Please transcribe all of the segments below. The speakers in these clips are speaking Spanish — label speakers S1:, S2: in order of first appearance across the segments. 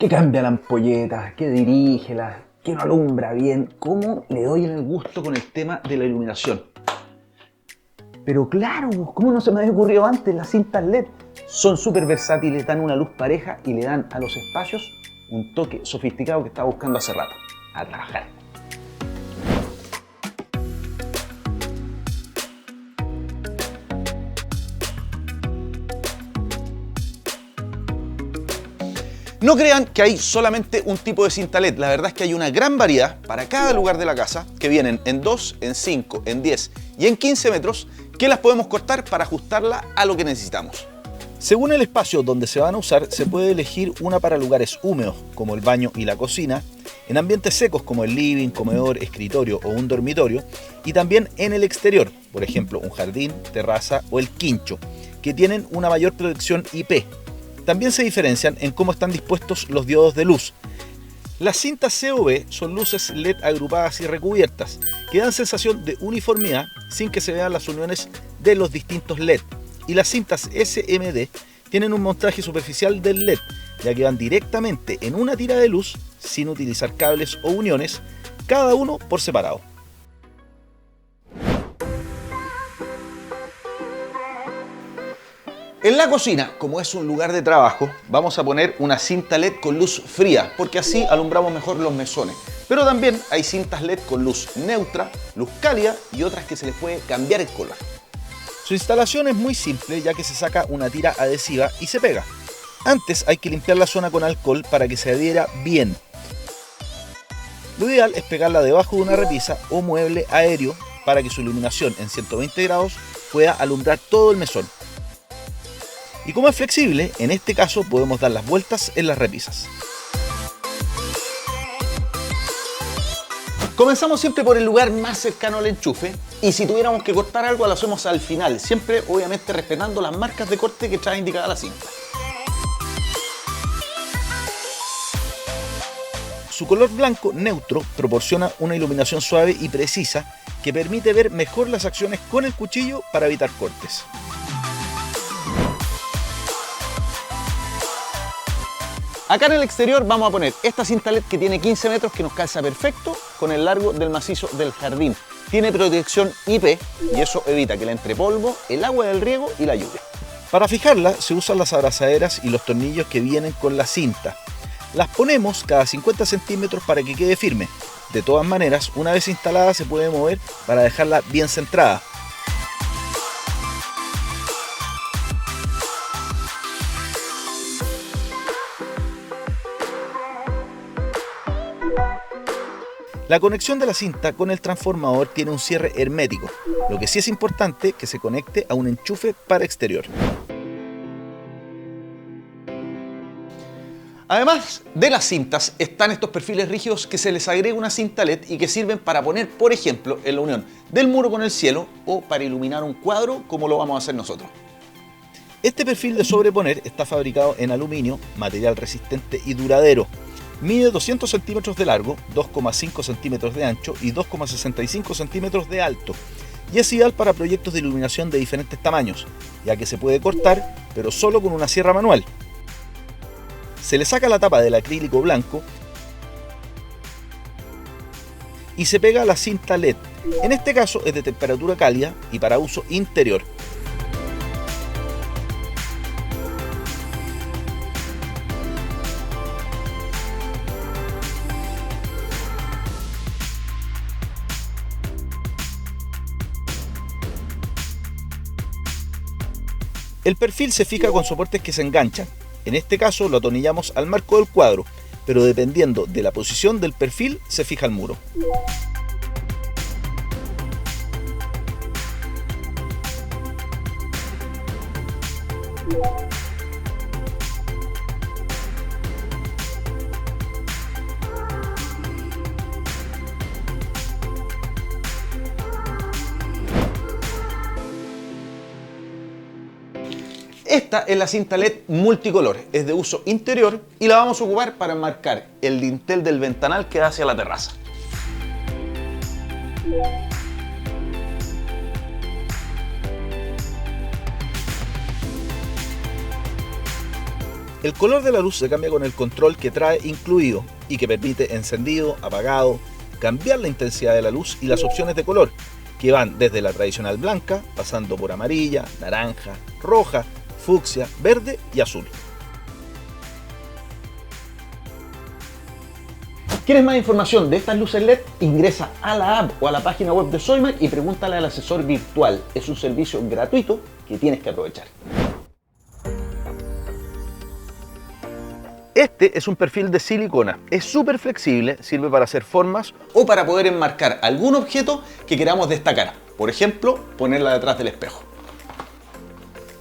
S1: ¿Qué cambia la ampolleta? ¿Qué dirígela? ¿Qué no alumbra bien? ¿Cómo le doy el gusto con el tema de la iluminación? Pero claro, ¿cómo no se me había ocurrido antes? Las cintas LED son súper versátiles, dan una luz pareja y le dan a los espacios un toque sofisticado que estaba buscando hace rato. A trabajar. No crean que hay solamente un tipo de cinta LED, la verdad es que hay una gran variedad para cada lugar de la casa, que vienen en 2, en 5, en 10 y en 15 metros, que las podemos cortar para ajustarla a lo que necesitamos.
S2: Según el espacio donde se van a usar, se puede elegir una para lugares húmedos, como el baño y la cocina, en ambientes secos como el living, comedor, escritorio o un dormitorio, y también en el exterior, por ejemplo un jardín, terraza o el quincho, que tienen una mayor protección IP. También se diferencian en cómo están dispuestos los diodos de luz. Las cintas COB son luces LED agrupadas y recubiertas, que dan sensación de uniformidad sin que se vean las uniones de los distintos LED. Y las cintas SMD tienen un montaje superficial del LED, ya que van directamente en una tira de luz sin utilizar cables o uniones, cada uno por separado.
S1: En la cocina, como es un lugar de trabajo, vamos a poner una cinta LED con luz fría, porque así alumbramos mejor los mesones. Pero también hay cintas LED con luz neutra, luz cálida y otras que se les puede cambiar el color.
S2: Su instalación es muy simple, ya que se saca una tira adhesiva y se pega. Antes hay que limpiar la zona con alcohol para que se adhiera bien. Lo ideal es pegarla debajo de una repisa o mueble aéreo para que su iluminación en 120 grados pueda alumbrar todo el mesón. Y como es flexible, en este caso podemos dar las vueltas en las repisas.
S1: Comenzamos siempre por el lugar más cercano al enchufe y si tuviéramos que cortar algo lo hacemos al final, siempre obviamente respetando las marcas de corte que trae indicada la cinta.
S2: Su color blanco neutro proporciona una iluminación suave y precisa que permite ver mejor las acciones con el cuchillo para evitar cortes.
S1: Acá en el exterior vamos a poner esta cinta LED que tiene 15 metros que nos calza perfecto con el largo del macizo del jardín. Tiene protección IP y eso evita que le entre polvo, el agua del riego y la lluvia.
S2: Para fijarla se usan las abrazaderas y los tornillos que vienen con la cinta. Las ponemos cada 50 centímetros para que quede firme. De todas maneras, una vez instalada se puede mover para dejarla bien centrada. La conexión de la cinta con el transformador tiene un cierre hermético, lo que sí es importante que se conecte a un enchufe para exterior.
S1: Además de las cintas están estos perfiles rígidos que se les agrega una cinta LED y que sirven para poner, por ejemplo, en la unión del muro con el cielo o para iluminar un cuadro como lo vamos a hacer nosotros.
S2: Este perfil de sobreponer está fabricado en aluminio, material resistente y duradero. Mide 200 centímetros de largo, 2,5 centímetros de ancho y 2,65 centímetros de alto. Y es ideal para proyectos de iluminación de diferentes tamaños, ya que se puede cortar, pero solo con una sierra manual. Se le saca la tapa del acrílico blanco y se pega la cinta LED. En este caso es de temperatura cálida y para uso interior. El perfil se fija con soportes que se enganchan. En este caso lo atornillamos al marco del cuadro, pero dependiendo de la posición del perfil se fija el muro.
S1: Esta es la cinta LED multicolor, es de uso interior y la vamos a ocupar para enmarcar el dintel del ventanal que da hacia la terraza.
S2: El color de la luz se cambia con el control que trae incluido y que permite encendido, apagado, cambiar la intensidad de la luz y las opciones de color, que van desde la tradicional blanca, pasando por amarilla, naranja, roja, fucsia, verde y azul.
S1: ¿Quieres más información de estas luces LED? Ingresa a la app o a la página web de Soymac y pregúntale al asesor virtual. Es un servicio gratuito que tienes que aprovechar. Este es un perfil de silicona. Es súper flexible, sirve para hacer formas o para poder enmarcar algún objeto que queramos destacar. Por ejemplo, ponerla detrás del espejo.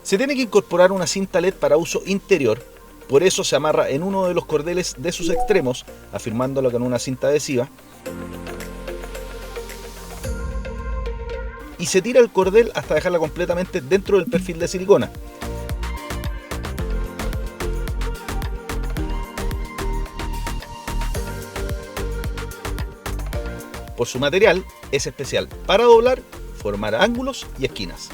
S2: Se tiene que incorporar una cinta LED para uso interior. Por eso se amarra en uno de los cordeles de sus extremos, afirmándolo con una cinta adhesiva. Y se tira el cordel hasta dejarla completamente dentro del perfil de silicona. Por su material, es especial para doblar, formar ángulos y esquinas.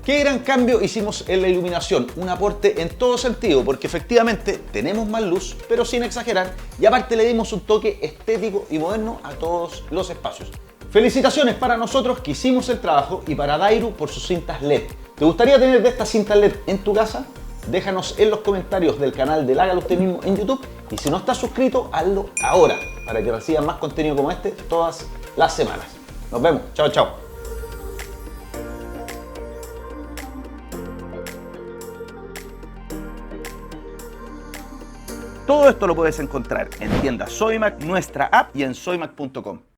S2: ¿Qué gran cambio hicimos en la iluminación? Un aporte en todo sentido, porque efectivamente tenemos más luz, pero sin exagerar, y aparte le dimos un toque estético y moderno a todos los espacios. Felicitaciones para nosotros que hicimos el trabajo y para Dairu por sus cintas LED. ¿Te gustaría tener de estas cintas LED en tu casa? Déjanos en los comentarios del canal del Hágalo Usted Mismo en YouTube, y si no estás suscrito, hazlo ahora para que recibas más contenido como este todas las semanas. Nos vemos, chao chao. Todo esto lo puedes encontrar en tiendas Soymac, nuestra app y en soymac.com.